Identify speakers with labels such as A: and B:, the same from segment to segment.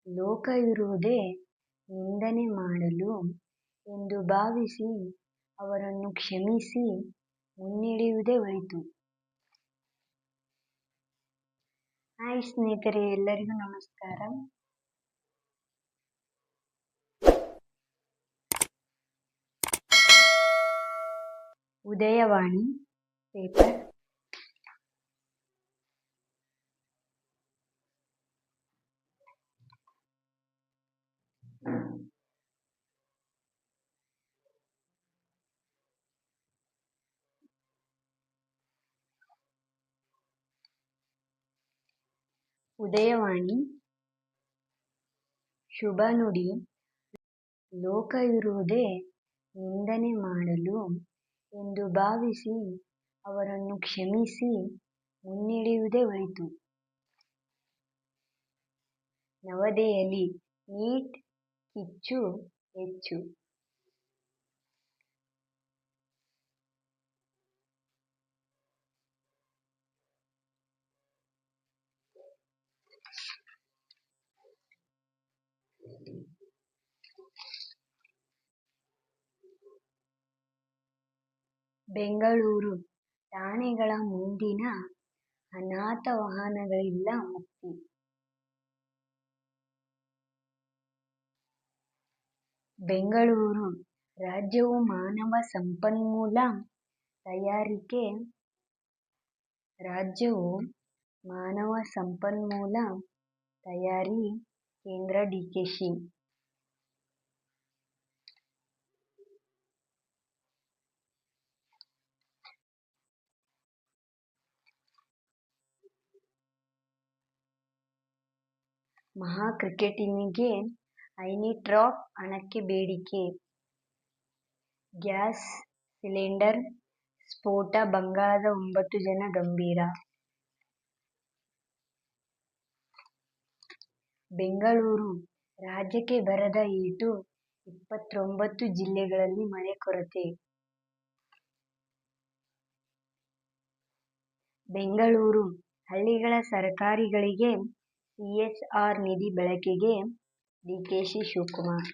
A: ಲೋಕ ಇರುವುದೇ ನಿಂದನೆ ಮಾಡಲು ಎಂದು ಭಾವಿಸಿ ಅವರನ್ನು ಕ್ಷಮಿಸಿ ಮುನ್ನಡೆಯುವುದೇ ಒಳಿತು. ಹಾಯ್ ಸ್ನೇಹಿತರೆ, ಎಲ್ಲರಿಗೂ ನಮಸ್ಕಾರ. ಉದಯವಾಣಿ ಪೇಪರ್ ಉದಯವಾಣಿ ಶುಭ ನುಡಿ. ಲೋಕ ಇರುವುದೇ ನಿಂದನೆ ಮಾಡಲು ಎಂದು ಭಾವಿಸಿ ಅವರನ್ನು ಕ್ಷಮಿಸಿ ಮುನ್ನಡೆಯುವುದೇ ಒಳಿತು. ನವದೆಹಲಿ ನೀಟ್ ಕಿಚ್ಚು ಹೆಚ್ಚು. ಬೆಂಗಳೂರು ಠಾಣೆಗಳ ಮುಂದಿನ ಅನಾಥ ವಾಹನಗಳಿಲ್ಲ ಮುಕ್ತಿ. ಬೆಂಗಳೂರು ರಾಜ್ಯವು ಮಾನವ ಸಂಪನ್ಮೂಲ ತಯಾರಿ ಕೇಂದ್ರ ಡಿಕೆಶಿ. ಮಹಾ ಕ್ರಿಕೆಟಿಗನಿಗೆ ಐನಿಟ್ರಾಪ್ ಹಣಕ್ಕೆ ಬೇಡಿಕೆ. ಗ್ಯಾಸ್ ಸಿಲಿಂಡರ್ ಸ್ಫೋಟ, ಬಂಗಾಳದ 9 ಜನ ಗಂಭೀರ. ಬೆಂಗಳೂರು ರಾಜ್ಯಕ್ಕೆ ಬರದ ಏಟು, 29 ಜಿಲ್ಲೆಗಳಲ್ಲಿ ಮಳೆ ಕೊರತೆ. ಬೆಂಗಳೂರು ಹಳ್ಳಿಗಳ ಸರ್ಕಾರಗಳಿಗೆ CSR ನಿಧಿ ಬಳಕೆಗೆ ಡಿಕೆಶಿ ಶಿವಕುಮಾರ್.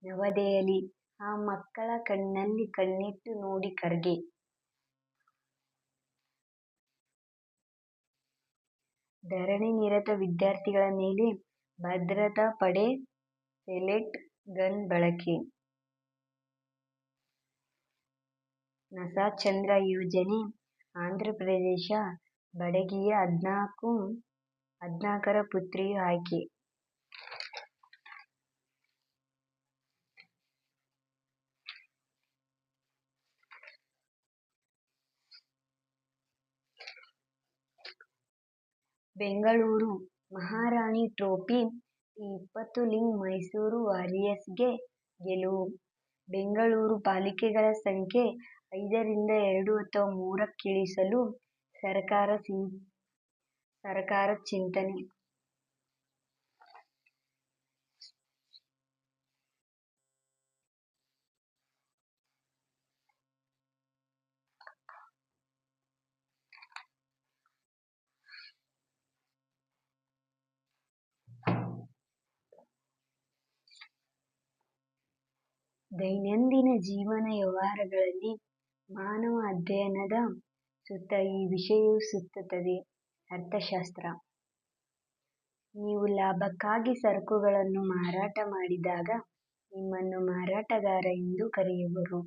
A: ನವದೆಹಲಿ ಆ ಮಕ್ಕಳ ಕಣ್ಣಲ್ಲಿ ಕಣ್ಣಿಟ್ಟು ನೋಡಿ ಖರ್ಗೆ. ಧರಣಿ ನಿರತ ವಿದ್ಯಾರ್ಥಿಗಳ ಮೇಲೆ ಭದ್ರತಾ ಪಡೆ ಪೆಲೆಟ್ ಗನ್ ಬಳಕೆ. ನಾಸಾ ಚಂದ್ರ ಯೋಜನೆ ಆಂಧ್ರಪ್ರದೇಶ ಬಡಗಿಯ 14ರ ಪುತ್ರಿಯು ಆಯ್ಕೆ. ಬೆಂಗಳೂರು ಮಹಾರಾಣಿ ಟ್ರೋಫಿ ಟಿ20 ಲೀಗ್ ಮೈಸೂರು ವಾರಿಯರ್ಸ್ಗೆ ಗೆಲುವು. ಬೆಂಗಳೂರು ಪಾಲಿಕೆಗಳ ಸಂಖ್ಯೆ 5ರಿಂದ 2 ಅಥವಾ 3ಕ್ಕಿಳಿಸಲು ಸರ್ಕಾರ ಚಿಂತನೆ. ದೈನಂದಿನ ಜೀವನ ವ್ಯವಹಾರಗಳಲ್ಲಿ ಮಾನವ ಅಧ್ಯಯನದ ಸುತ್ತ ಈ ವಿಷಯವು ಸುತ್ತುತ್ತದೆ. ಅರ್ಥಶಾಸ್ತ್ರ. ನೀವು ಲಾಭಕ್ಕಾಗಿ ಸರಕುಗಳನ್ನು ಮಾರಾಟ ಮಾಡಿದಾಗ ನಿಮ್ಮನ್ನು ಮಾರಾಟಗಾರ ಎಂದು ಕರೆಯುವರು.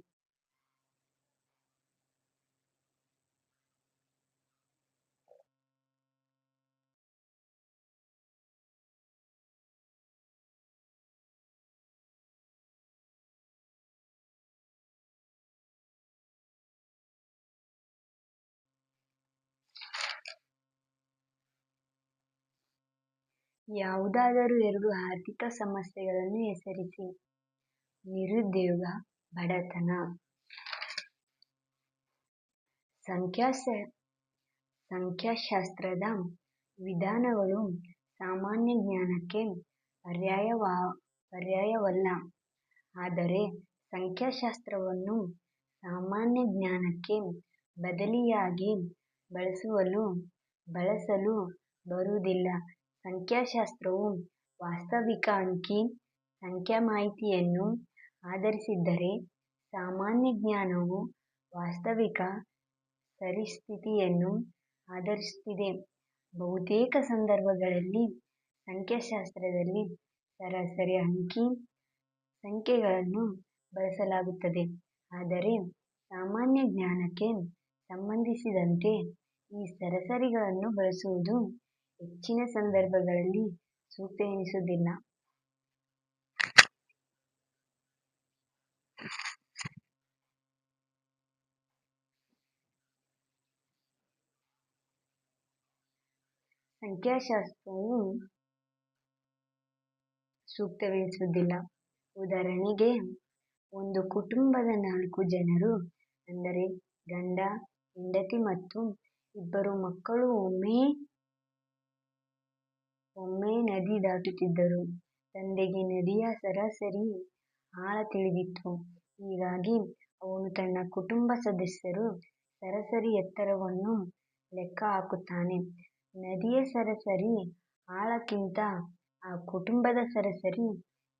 A: ಯಾವುದಾದರೂ 2 ಆರ್ಥಿಕ ಸಮಸ್ಯೆಗಳನ್ನು ಹೆಸರಿಸಿ. ನಿರುದ್ಯೋಗ, ಬಡತನ. ಸಂಖ್ಯಾಶಾಸ್ತ್ರದ ವಿಧಾನಗಳು ಸಾಮಾನ್ಯ ಜ್ಞಾನಕ್ಕೆ ಪರ್ಯಾಯವಲ್ಲ. ಆದರೆ ಸಂಖ್ಯಾಶಾಸ್ತ್ರವನ್ನು ಸಾಮಾನ್ಯ ಜ್ಞಾನಕ್ಕೆ ಬದಲಿಯಾಗಿ ಬಳಸಲು ಬರುವುದಿಲ್ಲ. ಸಂಖ್ಯಾಶಾಸ್ತ್ರವು ವಾಸ್ತವಿಕ ಅಂಕಿ ಸಂಖ್ಯಾ ಮಾಹಿತಿಯನ್ನು ಆಧರಿಸಿದ್ದರೆ, ಸಾಮಾನ್ಯ ಜ್ಞಾನವು ವಾಸ್ತವಿಕ ಪರಿಸ್ಥಿತಿಯನ್ನು ಆಧರಿಸಿರುತ್ತದೆ. ಬಹುತೇಕ ಸಂದರ್ಭಗಳಲ್ಲಿ ಸಂಖ್ಯಾಶಾಸ್ತ್ರದಲ್ಲಿ ಸರಾಸರಿ ಅಂಕಿ ಸಂಖ್ಯೆಗಳನ್ನು ಬಳಸಲಾಗುತ್ತದೆ, ಆದರೆ ಸಾಮಾನ್ಯ ಜ್ಞಾನಕ್ಕೆ ಸಂಬಂಧಿಸಿದಂತೆ ಈ ಸರಾಸರಿಗಳನ್ನು ಬಳಸುವುದು ಹೆಚ್ಚಿನ ಸಂದರ್ಭಗಳಲ್ಲಿ ಸೂಕ್ತವೆನಿಸುವುದಿಲ್ಲ. ಉದಾಹರಣೆಗೆ, ಒಂದು ಕುಟುಂಬದ 4 ಜನರು, ಅಂದರೆ ಗಂಡ, ಹೆಂಡತಿ ಮತ್ತು 2 ಮಕ್ಕಳು ಒಮ್ಮೆ ನದಿ ದಾಟುತ್ತಿದ್ದರು. ತಂದೆಗೆ ನದಿಯ ಸರಾಸರಿ ಆಳ ತಿಳಿದಿತ್ತು. ಹೀಗಾಗಿ ಅವನು ತನ್ನ ಕುಟುಂಬ ಸದಸ್ಯರ ಸರಾಸರಿ ಎತ್ತರವನ್ನು ಲೆಕ್ಕ ಹಾಕುತ್ತಾನೆ. ನದಿಯ ಸರಾಸರಿ ಆಳಕ್ಕಿಂತ ಆ ಕುಟುಂಬದ ಸರಾಸರಿ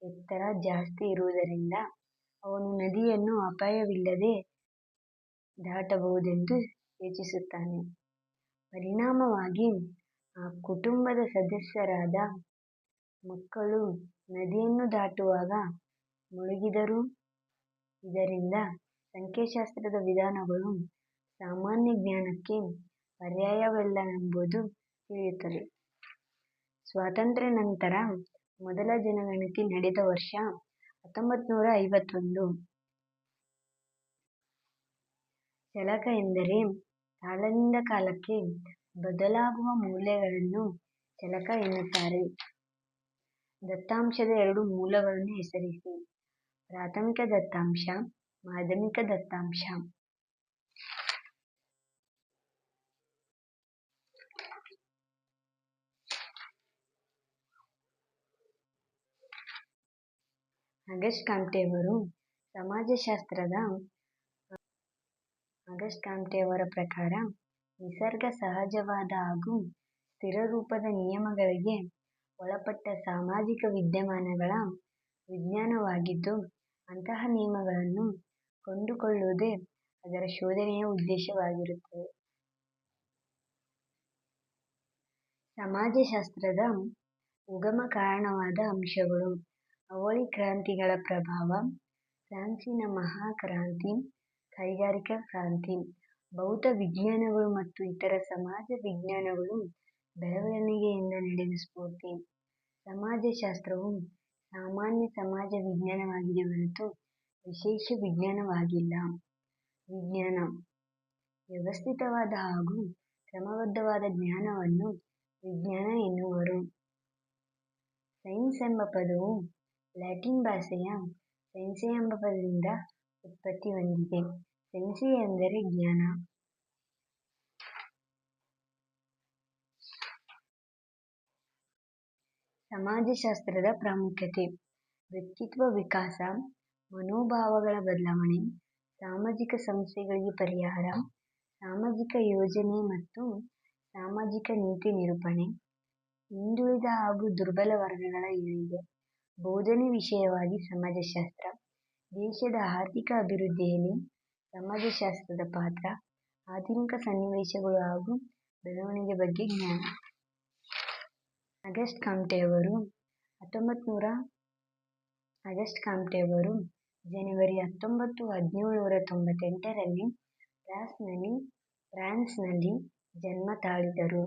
A: ಎತ್ತರ ಜಾಸ್ತಿ ಇರುವುದರಿಂದ ಅವನು ನದಿಯನ್ನು ಅಪಾಯವಿಲ್ಲದೆ ದಾಟಬಹುದೆಂದು ಯೋಚಿಸುತ್ತಾನೆ. ಪರಿಣಾಮವಾಗಿ, ಆ ಕುಟುಂಬದ ಸದಸ್ಯರಾದ ಮಕ್ಕಳು ನದಿಯನ್ನು ದಾಟುವಾಗ ಮುಳುಗಿದರು. ಇದರಿಂದ ಸಂಖ್ಯಾಶಾಸ್ತ್ರದ ವಿಧಾನಗಳು ಸಾಮಾನ್ಯ ಜ್ಞಾನಕ್ಕೆ ಪರ್ಯಾಯವಲ್ಲವೆಂಬುದು ತಿಳಿಯುತ್ತದೆ. ಸ್ವಾತಂತ್ರ್ಯ ನಂತರ ಮೊದಲ ಜನಗಣತಿ ನಡೆದ ವರ್ಷ 1951. ಚಲಕ ಎಂದರೆ ಕಾಲದಿಂದ ಕಾಲಕ್ಕೆ ಬದಲಾಗುವ ಮೌಲ್ಯಗಳನ್ನು ಚಲಕ ಎನ್ನುತ್ತಾರೆ. ದತ್ತಾಂಶದ 2 ಮೂಲಗಳನ್ನು ಹೆಸರಿಸಿ. ಪ್ರಾಥಮಿಕ ದತ್ತಾಂಶ, ಮಾಧ್ಯಮಿಕ ದತ್ತಾಂಶ. ಆಗಸ್ಟ್ ಕಾಮ್ಟೆಯವರ ಪ್ರಕಾರ, ನಿಸರ್ಗ ಸಹಜವಾದ ಹಾಗೂ ಸ್ಥಿರರೂಪದ ನಿಯಮಗಳಿಗೆ ಒಳಪಟ್ಟ ಸಾಮಾಜಿಕ ವಿದ್ಯಮಾನಗಳ ವಿಜ್ಞಾನವಾಗಿದ್ದು, ಅಂತಹ ನಿಯಮಗಳನ್ನು ಕಂಡುಕೊಳ್ಳುವುದೇ ಅದರ ಶೋಧನೆಯ ಉದ್ದೇಶವಾಗಿರುತ್ತದೆ. ಸಮಾಜಶಾಸ್ತ್ರದ ಉಗಮ ಕಾರಣವಾದ ಅಂಶಗಳು. ಅವಳಿ ಕ್ರಾಂತಿಗಳ ಪ್ರಭಾವ. ಫ್ರಾನ್ಸಿನ ಮಹಾಕ್ರಾಂತಿ, ಕೈಗಾರಿಕಾ ಕ್ರಾಂತಿ. ಭೌತ ವಿಜ್ಞಾನಗಳು ಮತ್ತು ಇತರ ಸಮಾಜ ವಿಜ್ಞಾನಗಳ ಬೆಳವಣಿಗೆಯಿಂದ ನಡೆದ ಸ್ಫೂರ್ತಿ. ಸಮಾಜಶಾಸ್ತ್ರವು ಸಾಮಾನ್ಯ ಸಮಾಜ ವಿಜ್ಞಾನವಾಗಿದೆ ಹೊರತು ವಿಶೇಷ ವಿಜ್ಞಾನವಾಗಿಲ್ಲ. ವಿಜ್ಞಾನ ವ್ಯವಸ್ಥಿತವಾದ ಹಾಗೂ ಕ್ರಮಬದ್ಧವಾದ ಜ್ಞಾನವನ್ನು ವಿಜ್ಞಾನ ಎನ್ನುವರು. ಸೈನ್ಸ್ ಎಂಬ ಪದವು ಲ್ಯಾಟಿನ್ ಭಾಷೆಯ ಸೈನ್ಸೆ ಎಂಬ ಪದದಿಂದ ಉತ್ಪತ್ತಿ ಹೊಂದಿದೆ. ಸೈನ್ಸ್ ಎಂದರೆ ಜ್ಞಾನ. ಸಮಾಜಶಾಸ್ತ್ರದ ಪ್ರಾಮುಖ್ಯತೆ. ವ್ಯಕ್ತಿತ್ವ ವಿಕಾಸ, ಮನೋಭಾವಗಳ ಬದಲಾವಣೆ, ಸಾಮಾಜಿಕ ಸಮಸ್ಯೆಗಳಿಗೆ ಪರಿಹಾರ, ಸಾಮಾಜಿಕ ಯೋಜನೆ ಮತ್ತು ಸಾಮಾಜಿಕ ನೀತಿ ನಿರೂಪಣೆ, ಹಿಂದುಳಿದ ಹಾಗೂ ದುರ್ಬಲ ವರ್ಗಗಳ ಏಳಿಗೆ. ಬೋಧನೆ ವಿಷಯವಾಗಿ ಸಮಾಜಶಾಸ್ತ್ರ. ದೇಶದ ಆರ್ಥಿಕ ಅಭಿವೃದ್ಧಿಯಲ್ಲಿ ಸಮಾಜಶಾಸ್ತ್ರದ ಪಾತ್ರ. ಆಧುನಿಕ ಸನ್ನಿವೇಶಗಳು ಹಾಗೂ ಬೆಳವಣಿಗೆ ಬಗ್ಗೆ ಜ್ಞಾನ. ಆಗಸ್ಟ್ ಕಾಮ್ಟೆಯವರು ಜನವರಿ 19, 1798ರಲ್ಲಿ ಫ್ರಾನ್ಸ್ನಲ್ಲಿ ಜನ್ಮ ತಾಳಿದರು.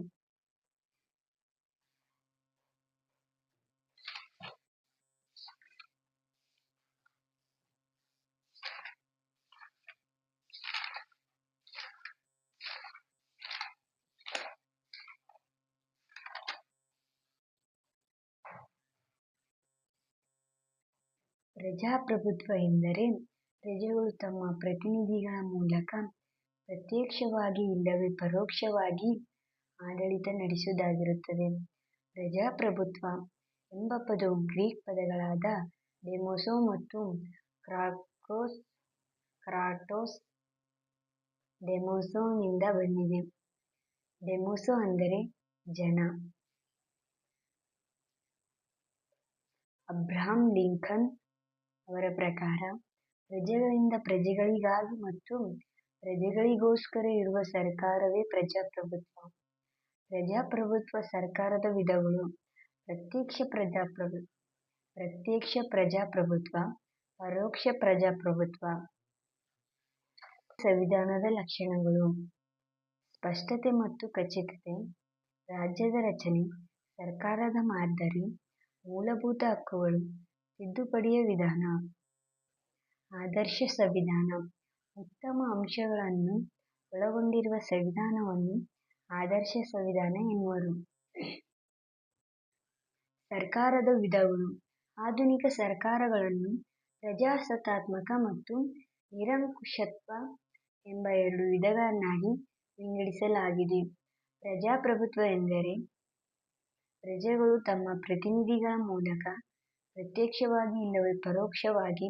A: ಪ್ರಜಾಪ್ರಭುತ್ವ ಎಂದರೆ ಪ್ರಜೆಗಳು ತಮ್ಮ ಪ್ರತಿನಿಧಿಗಳ ಮೂಲಕ ಪ್ರತ್ಯಕ್ಷವಾಗಿ ಇಲ್ಲವೇ ಪರೋಕ್ಷವಾಗಿ ಆಡಳಿತ ನಡೆಸುವುದಾಗಿರುತ್ತದೆ. ಪ್ರಜಾಪ್ರಭುತ್ವ ಎಂಬ ಪದವು ಗ್ರೀಕ್ ಪದಗಳಾದ ಡೆಮೋಸ್ ಮತ್ತು ಕ್ರಾಟೋಸ್ ಡೆಮೋಸೊನಿಂದ ಬಂದಿದೆ. ಡೆಮೋಸೊ ಅಂದರೆ ಜನ. ಅಬ್ರಹಾಂ ಲಿಂಕನ್ ಅವರ ಪ್ರಕಾರ ಪ್ರಜೆಗಳಿಂದ ಪ್ರಜೆಗಳಿಗಾಗಿ ಮತ್ತು ಪ್ರಜೆಗಳಿಗೋಸ್ಕರ ಇರುವ ಸರ್ಕಾರವೇ ಪ್ರಜಾಪ್ರಭುತ್ವ. ಪ್ರಜಾಪ್ರಭುತ್ವ ಸರ್ಕಾರದ ವಿಧಗಳು: ಪ್ರತ್ಯಕ್ಷ ಪ್ರಜಾಪ್ರಭುತ್ವ, ಪರೋಕ್ಷ ಪ್ರಜಾಪ್ರಭುತ್ವ. ಸಂವಿಧಾನದ ಲಕ್ಷಣಗಳು: ಸ್ಪಷ್ಟತೆ ಮತ್ತು ಖಚಿತತೆ, ರಾಜ್ಯದ ರಚನೆ, ಸರ್ಕಾರದ ಮಾದರಿ, ಮೂಲಭೂತ ಹಕ್ಕುಗಳು, ತಿದ್ದುಪಡಿಯ ವಿಧಾನ. ಆದರ್ಶ ಸಂವಿಧಾನ: ಉತ್ತಮ ಅಂಶಗಳನ್ನು ಒಳಗೊಂಡಿರುವ ಸಂವಿಧಾನವನ್ನು ಆದರ್ಶ ಸಂವಿಧಾನ ಎನ್ನುವರು. ಸರ್ಕಾರದ ವಿಧಗಳು: ಆಧುನಿಕ ಸರ್ಕಾರಗಳನ್ನು ಪ್ರಜಾಸತ್ತಾತ್ಮಕ ಮತ್ತು ನಿರಂಕುಶತ್ವ ಎಂಬ ಎರಡು ವಿಧಗಳನ್ನಾಗಿ ವಿಂಗಡಿಸಲಾಗಿದೆ. ಪ್ರಜಾಪ್ರಭುತ್ವ ಎಂದರೆ ಪ್ರಜೆಗಳು ತಮ್ಮ ಪ್ರತಿನಿಧಿಗಳ ಮೂಲಕ ಪ್ರತ್ಯಕ್ಷವಾಗಿ ಇಲ್ಲವೇ ಪರೋಕ್ಷವಾಗಿ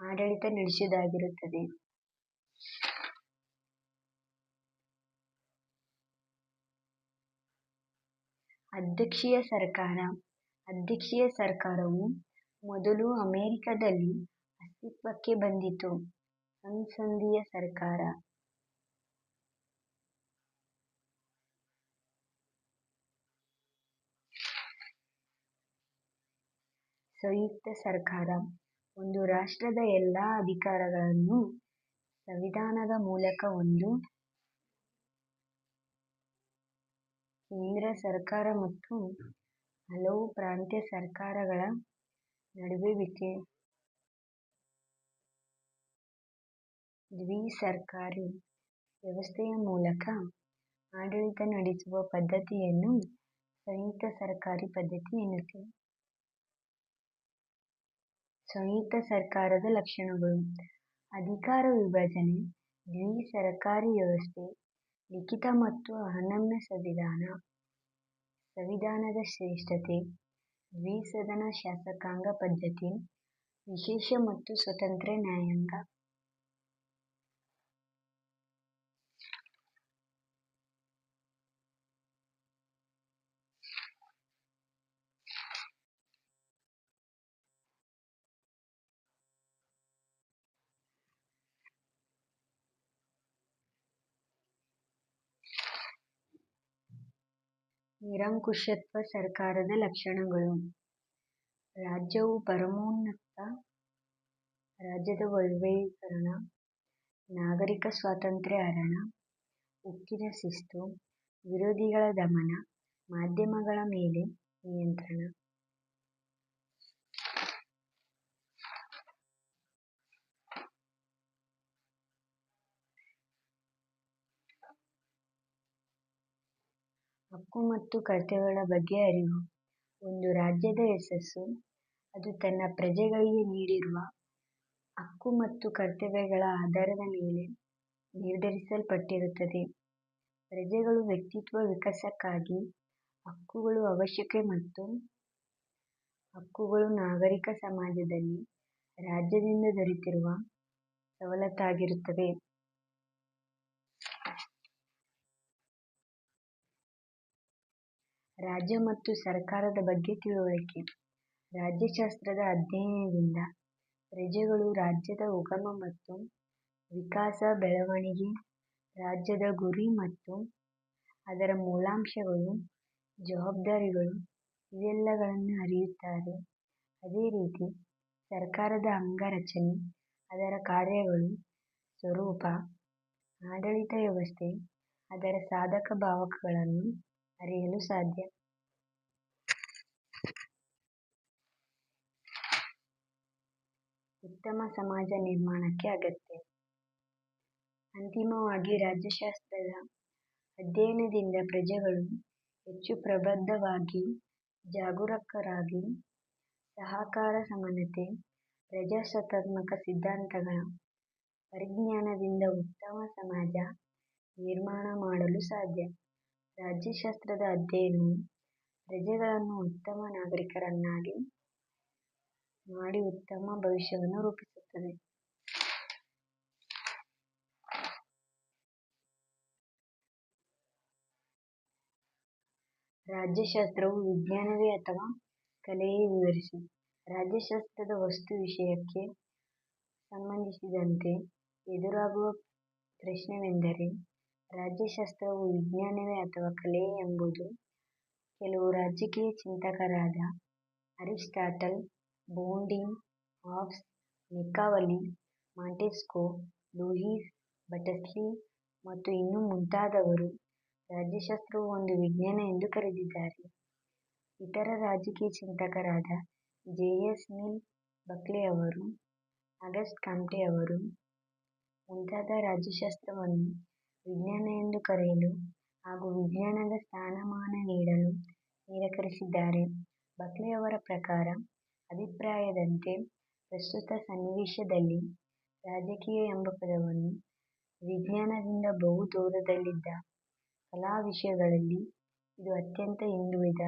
A: ಆಡಳಿತ ನಡೆಸುವುದಾಗಿರುತ್ತದೆ. ಅಧ್ಯಕ್ಷೀಯ ಸರ್ಕಾರ: ಅಧ್ಯಕ್ಷೀಯ ಸರ್ಕಾರವು ಮೊದಲು ಅಮೆರಿಕದಲ್ಲಿ ಅಸ್ತಿತ್ವಕ್ಕೆ ಬಂದಿತು. ಸಂಸದೀಯ ಸರ್ಕಾರ: ಸಂಯುಕ್ತ ಸರ್ಕಾರ: ಒಂದು ರಾಷ್ಟ್ರದ ಎಲ್ಲಾ ಅಧಿಕಾರಗಳನ್ನು ಸಂವಿಧಾನದ ಮೂಲಕ ಒಂದು ಕೇಂದ್ರ ಸರ್ಕಾರ ಮತ್ತು ಹಲವು ಪ್ರಾಂತ್ಯ ಸರ್ಕಾರಗಳ ನಡುವೆ ದ್ವಿ-ಸರ್ಕಾರಿ ವ್ಯವಸ್ಥೆಯ ಮೂಲಕ ಆಡಳಿತ ನಡೆಸುವ ಪದ್ಧತಿಯನ್ನು ಸಂಯುಕ್ತ ಸರ್ಕಾರಿ ಪದ್ಧತಿ ಎನ್ನುತ್ತೇವೆ. ಸಂಯುಕ್ತ ಸರ್ಕಾರದ ಲಕ್ಷಣಗಳು: ಅಧಿಕಾರ ವಿಭಜನೆ, ದ್ವಿ-ಸರ್ಕಾರಿ ವ್ಯವಸ್ಥೆ, ಲಿಖಿತ ಮತ್ತು ಅನಮ್ಯ ಸಂವಿಧಾನ, ಸಂವಿಧಾನದ ಶ್ರೇಷ್ಠತೆ, ದ್ವಿಸದನ ಶಾಸಕಾಂಗ ಪದ್ಧತಿ, ವಿಶೇಷ ಮತ್ತು ಸ್ವತಂತ್ರ ನ್ಯಾಯಾಂಗ. ನಿರಂಕುಶತ್ವ ಸರ್ಕಾರದ ಲಕ್ಷಣಗಳು: ರಾಜ್ಯವು ಪರಮೋನ್ನತ, ರಾಜ್ಯದ ವೈಭವೀಕರಣ, ನಾಗರಿಕ ಸ್ವಾತಂತ್ರ್ಯ ಹರಣ, ಉಕ್ಕಿನ ಶಿಸ್ತು, ವಿರೋಧಿಗಳ ದಮನ, ಮಾಧ್ಯಮಗಳ ಮೇಲೆ ನಿಯಂತ್ರಣ. ಹಕ್ಕು ಮತ್ತು ಕರ್ತವ್ಯಗಳ ಬಗ್ಗೆ ಅರಿವು: ಒಂದು ರಾಜ್ಯದ ಯಶಸ್ಸು ಅದು ತನ್ನ ಪ್ರಜೆಗಳಿಗೆ ನೀಡಿರುವ ಹಕ್ಕು ಮತ್ತು ಕರ್ತವ್ಯಗಳ ಆಧಾರದ ಮೇಲೆ ನಿರ್ಧರಿಸಲ್ಪಟ್ಟಿರುತ್ತದೆ. ಪ್ರಜೆಗಳ ವ್ಯಕ್ತಿತ್ವ ವಿಕಾಸಕ್ಕಾಗಿ ಹಕ್ಕುಗಳು ಅವಶ್ಯಕ ಮತ್ತು ಹಕ್ಕುಗಳು ನಾಗರಿಕ ಸಮಾಜದಲ್ಲಿ ರಾಜ್ಯದಿಂದ ದೊರೆತಿರುವ ಸವಲತ್ತಾಗಿರುತ್ತವೆ. ರಾಜ್ಯ ಮತ್ತು ಸರ್ಕಾರದ ಬಗ್ಗೆ ತಿಳುವಳಿಕೆ: ರಾಜ್ಯಶಾಸ್ತ್ರದ ಅಧ್ಯಯನದಿಂದ ಪ್ರಜೆಗಳು ರಾಜ್ಯದ ಉಗಮ ಮತ್ತು ವಿಕಾಸ, ಬೆಳವಣಿಗೆ, ರಾಜ್ಯದ ಗುರಿ ಮತ್ತು ಅದರ ಮೂಲಾಂಶಗಳು, ಜವಾಬ್ದಾರಿಗಳು ಇವೆಲ್ಲಗಳನ್ನು ಅರಿಯುತ್ತಾರೆ. ಅದೇ ರೀತಿ ಸರ್ಕಾರದ ಅಂಗರಚನೆ, ಅದರ ಕಾರ್ಯಗಳು, ಸ್ವರೂಪ, ಆಡಳಿತ ವ್ಯವಸ್ಥೆ, ಅದರ ಸಾಧಕ ಬಾಧಕಗಳನ್ನು ಅರಿಯಲು ಸಾಧ್ಯ. ಉತ್ತಮ ಸಮಾಜ ನಿರ್ಮಾಣಕ್ಕೆ ಅಗತ್ಯ. ಅಂತಿಮವಾಗಿ ರಾಜ್ಯಶಾಸ್ತ್ರದ ಅಧ್ಯಯನದಿಂದ ಪ್ರಜೆಗಳು ಹೆಚ್ಚು ಪ್ರಬುದ್ಧವಾಗಿ, ಜಾಗರೂಕರಾಗಿ, ಸಹಕಾರ, ಸಮಾನತೆ, ಪ್ರಜಾಸತ್ತಾತ್ಮಕ ಸಿದ್ಧಾಂತಗಳ ಪರಿಜ್ಞಾನದಿಂದ ಉತ್ತಮ ಸಮಾಜ ನಿರ್ಮಾಣ ಮಾಡಲು ಸಾಧ್ಯ. ರಾಜ್ಯಶಾಸ್ತ್ರದ ಅಧ್ಯಯನವು ಪ್ರಜೆಗಳನ್ನು ಉತ್ತಮ ನಾಗರಿಕರನ್ನಾಗಿ ಮಾಡಿ ಉತ್ತಮ ಭವಿಷ್ಯವನ್ನು ರೂಪಿಸುತ್ತದೆ. ರಾಜ್ಯಶಾಸ್ತ್ರವು ವಿಜ್ಞಾನವೇ ಅಥವಾ ಕಲೆಯೇ ವಿವರಿಸಿ. ರಾಜ್ಯಶಾಸ್ತ್ರದ ವಸ್ತು ವಿಷಯಕ್ಕೆ ಸಂಬಂಧಿಸಿದಂತೆ ಎದುರಾಗುವ ಪ್ರಶ್ನೆವೆಂದರೆ, ರಾಜ್ಯಶಾಸ್ತ್ರವು ವಿಜ್ಞಾನವೇ ಅಥವಾ ಕಲೆಯೇ ಎಂಬುದು. ಕೆಲವು ರಾಜಕೀಯ ಚಿಂತಕರಾದ ಅರಿಸ್ಟಾಟಲ್, ಬೌಂಟಿನ್, ಹಾಬ್ಸ್, ಮೆಕಾವಲಿ, ಮಾಂಟೆಸ್ಕ್ಯೂ, ಲೂಯಿಸ್ ಬಟರ್ಸ್ಲಿ ಮತ್ತು ಇನ್ನೂ ಮುಂತಾದವರು ರಾಜ್ಯಶಾಸ್ತ್ರವು ಒಂದು ವಿಜ್ಞಾನ ಎಂದು ಕರೆದಿದ್ದಾರೆ. ಇತರ ರಾಜಕೀಯ ಚಿಂತಕರಾದ ಜೆ. ಎಸ್. ಮಿಲ್, ಬಕ್ಲೆ ಅವರು, ಆಗಸ್ಟ್ ಕಾಮ್ಟೆ ಅವರು ಮುಂತಾದ ರಾಜ್ಯಶಾಸ್ತ್ರವನ್ನು ವಿಜ್ಞಾನ ಎಂದು ಕರೆಯಲು ಹಾಗೂ ವಿಜ್ಞಾನದ ಸ್ಥಾನಮಾನ ನೀಡಲು ನಿರಾಕರಿಸಿದ್ದಾರೆ. ಬಕ್ಲೆಯವರ ಪ್ರಕಾರ, ಅಭಿಪ್ರಾಯದಂತೆ ಪ್ರಸ್ತುತ ಸನ್ನಿವೇಶದಲ್ಲಿ ರಾಜಕೀಯ ಎಂಬ ಪದವನ್ನು ವಿಜ್ಞಾನದಿಂದ ಬಹು ದೂರದಲ್ಲಿದ್ದ ಕಲಾ ವಿಷಯಗಳಲ್ಲಿ ಇದು ಅತ್ಯಂತ ಹಿಂದುಳಿದ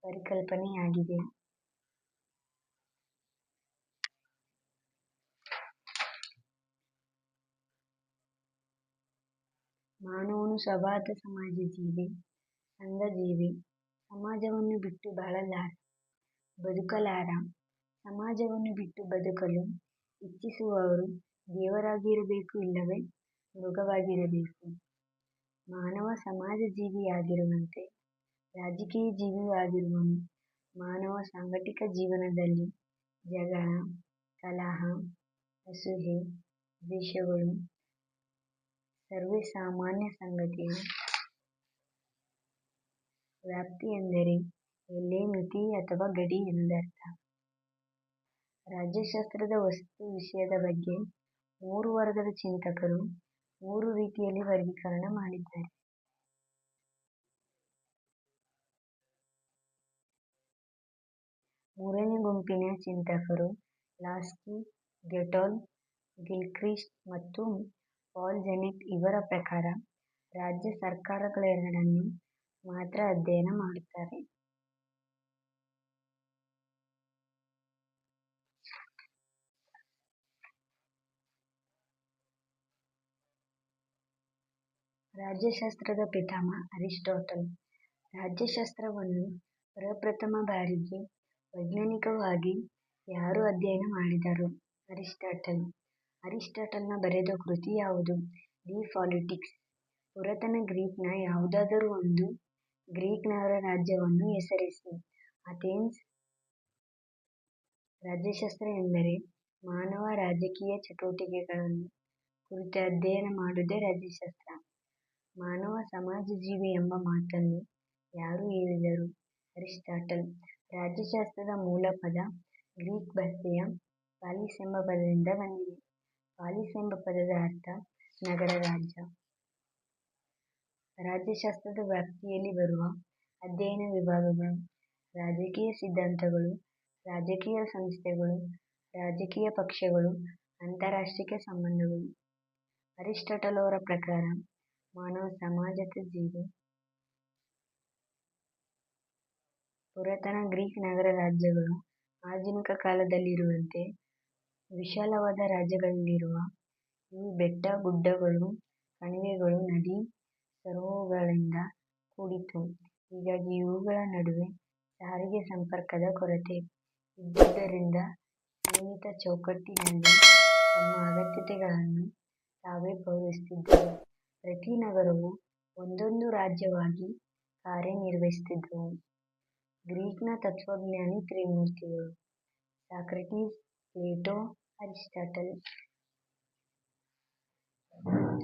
A: ಪರಿಕಲ್ಪನೆಯಾಗಿದೆ. ಮಾನವನು ಸ್ವಭಾವತಃ ಸಮಾಜ ಜೀವಿ, ಸಂಘ ಜೀವಿ. ಸಮಾಜವನ್ನು ಬಿಟ್ಟು ಬದುಕಲಾರ. ಸಮಾಜವನ್ನು ಬಿಟ್ಟು ಬದುಕಲು ಇಚ್ಛಿಸುವವರು ದೇವರಾಗಿರಬೇಕು, ಇಲ್ಲವೇ ಮೃಗವಾಗಿರಬೇಕು. ಮಾನವ ಸಮಾಜ ಜೀವಿಯಾಗಿರುವಂತೆ ರಾಜಕೀಯ ಜೀವಿಯೂ ಆಗಿರುವನು. ಮಾನವ ಸಾಂಘಿಕ ಜೀವನದಲ್ಲಿ ಜಗಳ, ಕಲಹ, ಅಸೂಯೆ, ದ್ವೇಷಗಳು ಸರ್ವೇ ಸಾಮಾನ್ಯ ಸಂಗತಿಗಳು. ವ್ಯಾಪ್ತಿ ಎಂದರೆ ಎಲ್ಲೆ, ಮಿತಿ ಅಥವಾ ಗಡಿ ಎಂದರ್ಥ. ರಾಜ್ಯಶಾಸ್ತ್ರದ ವಸ್ತು ವಿಷಯದ ಬಗ್ಗೆ 3 ವರ್ಗದ ಚಿಂತಕರು 3 ರೀತಿಯಲ್ಲಿ ವರ್ಗೀಕರಣ ಮಾಡಿದ್ದಾರೆ. ಮೂರನೇ ಗುಂಪಿನ ಚಿಂತಕರು ಲಾಸ್ಕಿ, ಗೆಟೋಲ್, ಗಿಲ್ಕ್ರಿಸ್ಟ್ ಮತ್ತು ಪಾಲ್ ಜೆನೆಟ್. ಇವರ ಪ್ರಕಾರ ರಾಜ್ಯ ಸರ್ಕಾರಗಳೆರಡನ್ನು ಮಾತ್ರ ಅಧ್ಯಯನ ಮಾಡುತ್ತಾರೆ. ರಾಜ್ಯಶಾಸ್ತ್ರದ ಪಿತಾಮಹ ಅರಿಸ್ಟಾಟಲ್. ರಾಜ್ಯಶಾಸ್ತ್ರವನ್ನು ಪ್ರಪ್ರಥಮ ಬಾರಿಗೆ ವೈಜ್ಞಾನಿಕವಾಗಿ ಯಾರು ಅಧ್ಯಯನ ಮಾಡಿದರು? ಅರಿಸ್ಟಾಟಲ್. ಅರಿಸ್ಟಾಟಲ್ನ ಬರೆದ ಕೃತಿ ಯಾವುದು? The politics. ಪುರಾತನ ಗ್ರೀಕ್ನ ಯಾವುದಾದರೂ ಒಂದು ಗ್ರೀಕ್ ನಗರ ರಾಜ್ಯವನ್ನು ಹೆಸರಿಸಿ. ಅಥೆನ್ಸ್. ರಾಜ್ಯಶಾಸ್ತ್ರ ಎಂದರೆ ಮಾನವ ರಾಜಕೀಯ ಚಟುವಟಿಕೆಗಳನ್ನು ಕುರಿತು ಅಧ್ಯಯನ ಮಾಡುವುದೇ ರಾಜ್ಯಶಾಸ್ತ್ರ. ಮಾನವ ಸಮಾಜ ಜೀವಿ ಎಂಬ ಮಾತನ್ನು ಯಾರು ಹೇಳಿದರು? ಅರಿಸ್ಟಾಟಲ್. ರಾಜ್ಯಶಾಸ್ತ್ರದ ಮೂಲ ಪದ ಗ್ರೀಕ್ ಭಾಷೆಯ ಪಾಲಿಸ್ ಎಂಬ ಪದದಿಂದ ಬಂದಿದೆ. ಪಾಲಿಸ್ ಎಂಬ ಪದದ ಅರ್ಥ ನಗರ, ರಾಜ್ಯ. ರಾಜ್ಯಶಾಸ್ತ್ರದ ವ್ಯಾಪ್ತಿಯಲ್ಲಿ ಬರುವ ಅಧ್ಯಯನ ವಿಭಾಗಗಳು: ರಾಜಕೀಯ ಸಿದ್ಧಾಂತಗಳು, ರಾಜಕೀಯ ಸಂಸ್ಥೆಗಳು, ರಾಜಕೀಯ ಪಕ್ಷಗಳು, ಅಂತಾರಾಷ್ಟ್ರೀಯ ಸಂಬಂಧಗಳು. ಅರಿಸ್ಟಾಟಲ್ ಅವರ ಪ್ರಕಾರ ಮಾನವ ಸಮಾಜದ ಜೀವಿ. ಪುರಾತನ ಗ್ರೀಕ್ ನಗರ ರಾಜ್ಯಗಳು ಆಧುನಿಕ ಕಾಲದಲ್ಲಿರುವಂತೆ ವಿಶಾಲವಾದ ರಾಜ್ಯಗಳಲ್ಲಿರುವ. ಇವು ಬೆಟ್ಟ, ಗುಡ್ಡಗಳು, ಕಣಿವೆಗಳು, ನದಿ ಸರೋವರಗಳಿಂದ ಕೂಡಿತ್ತು. ಹೀಗಾಗಿ ಇವುಗಳ ನಡುವೆ ಸಾರಿಗೆ ಸಂಪರ್ಕದ ಕೊರತೆ ಇದ್ದುದರಿಂದ ಸೀಮಿತ ಚೌಕಟ್ಟಿನಲ್ಲಿ ತಮ್ಮ ಅಗತ್ಯತೆಗಳನ್ನು ತಾವೇ ಪೂರೈಸುತ್ತಿದ್ದರು. ಪ್ರತಿ ನಗರವೂ ಒಂದೊಂದು ರಾಜ್ಯವಾಗಿ ಕಾರ್ಯನಿರ್ವಹಿಸುತ್ತಿದ್ದವು. ಗ್ರೀಕ್ನ ತತ್ವಜ್ಞಾನಿ ತ್ರಿಮೂರ್ತಿಗಳು: ಸಾಕ್ರಟೀಸ್, ಪ್ಲೇಟೋ, ಅರಿಸ್ಟಾಟಲ್.